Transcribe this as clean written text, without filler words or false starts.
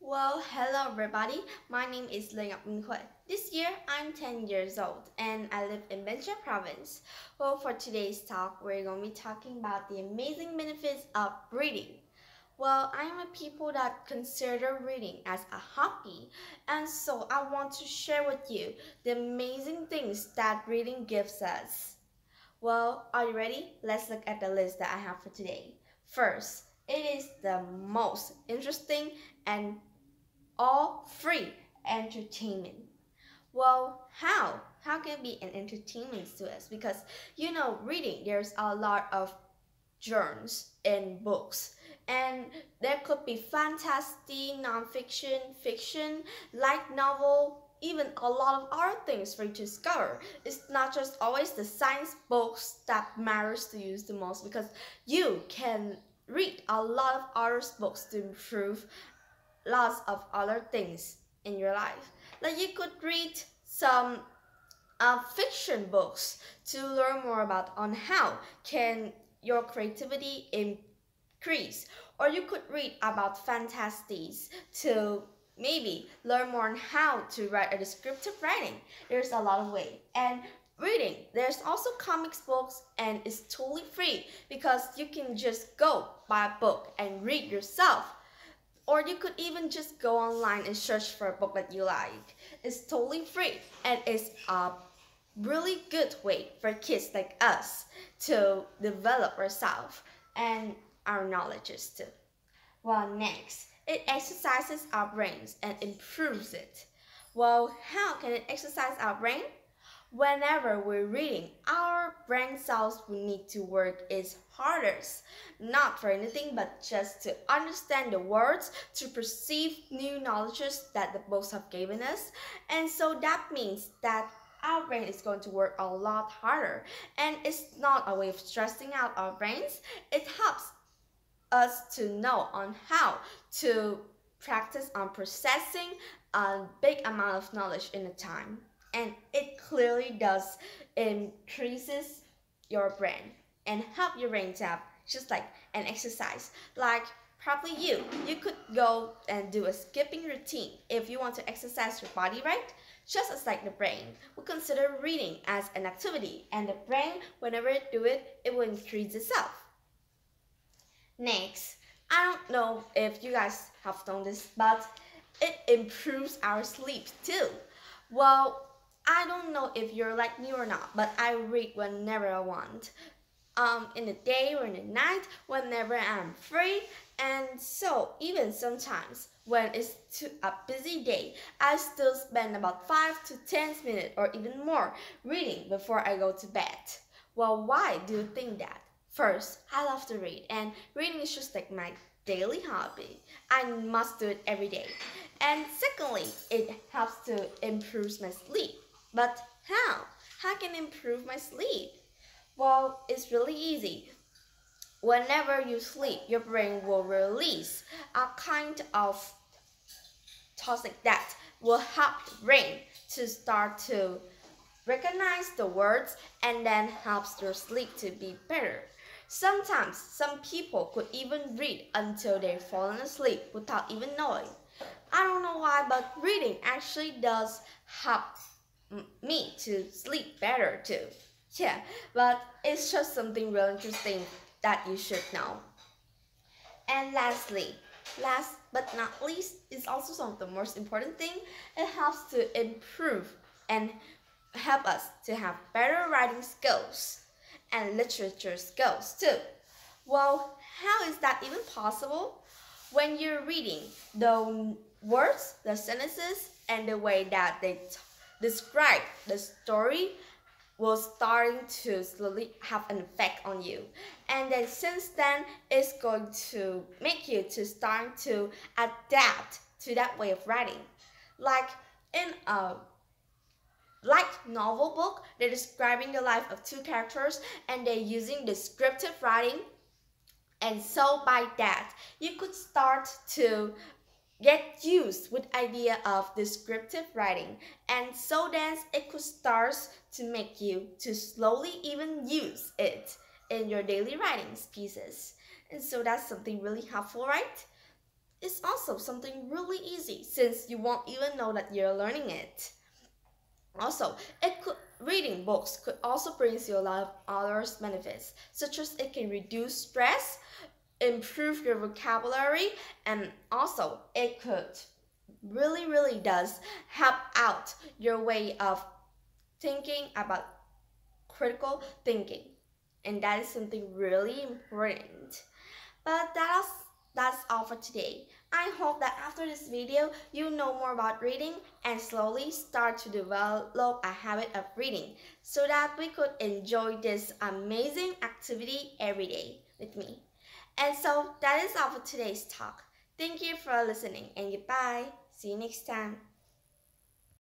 Well, hello everybody. My name is Linh Hui. This year I'm 10 years old and I live in Bencha province. Well, for today's talk, we're going to be talking about the amazing benefits of reading. Well, I am a people that consider reading as a hobby, and so I want to share with you the amazing things that reading gives us. Well, are you ready? Let's look at the list that I have for today. First, it is the most interesting and all free entertainment. Well, how? How can it be an entertainment to us? Because reading, there's a lot of genres in books. And there could be fantasy, non-fiction, fiction, light novel, even a lot of other things for you to discover. It's not just always the science books that matters to you the most, because you can read a lot of other books to improve lots of other things in your life. Like you could read some fiction books to learn more about on how can your creativity increase, or you could read about fantasies to maybe learn more on how to write a descriptive writing. There's a lot of ways. And reading, there's also comics books, and it's totally free because you can just go buy a book and read yourself. Or you could even just go online and search for a book that you like. It's totally free, and it's a really good way for kids like us to develop ourselves and our knowledges too. Well, next, it exercises our brains and improves it. Well, how can it exercise our brain? Whenever we're reading, our brain cells will need to work its hardest, not for anything but just to understand the words, to perceive new knowledges that the books have given us. And so that means that our brain is going to work a lot harder. And it's not a way of stressing out our brains. It helps us to know on how to practice on processing a big amount of knowledge in a time. And it clearly does increases your brain and help your brain to have just like an exercise. Like probably you could go and do a skipping routine if you want to exercise your body, right? Just as like the brain will consider reading as an activity, and the brain, whenever it do it, it will increase itself. Next, I don't know if you guys have noticed, but it improves our sleep too. Well, I don't know if you're like me or not, but I read whenever I want. In the day or in the night, whenever I'm free. And so even sometimes when it's a busy day, I still spend about 5 to 10 minutes or even more reading before I go to bed. Well, why do you think that? First, I love to read, and reading is just like my daily hobby. I must do it every day. And secondly, it helps to improve my sleep. But how? How can I improve my sleep? Well, it's really easy. Whenever you sleep, your brain will release a kind of toxic that will help your brain to start to recognize the words, and then helps your sleep to be better. Sometimes some people could even read until they've fallen asleep without even knowing. I don't know why, but reading actually does help me to sleep better too. Yeah, but it's just something real interesting that you should know. And lastly, last but not least, is also some of the most important thing. It helps to improve and help us to have better writing skills and literature skills too. Well, how is that even possible? When you're reading, the words, the sentences, and the way that they describe the story will starting to slowly have an effect on you. And then since then, it's going to make you to start to adapt to that way of writing. Like in a light novel book, they're describing the life of two characters and they're using descriptive writing. And so by that, you could start to get used with idea of descriptive writing, and so then it could start to make you to slowly even use it in your daily writing pieces. And so that's something really helpful, right? is also something really easy since you won't even know that you're learning it. Also, reading books could also bring you a lot of other benefits, such as it can reduce stress, improve your vocabulary, and also it could really does help out your way of thinking about critical thinking. And that is something really important. But that's all for today. I hope that after this video, you know more about reading and slowly start to develop a habit of reading so that we could enjoy this amazing activity every day with me. And so that is all for today's talk. Thank you for listening and goodbye. See you next time.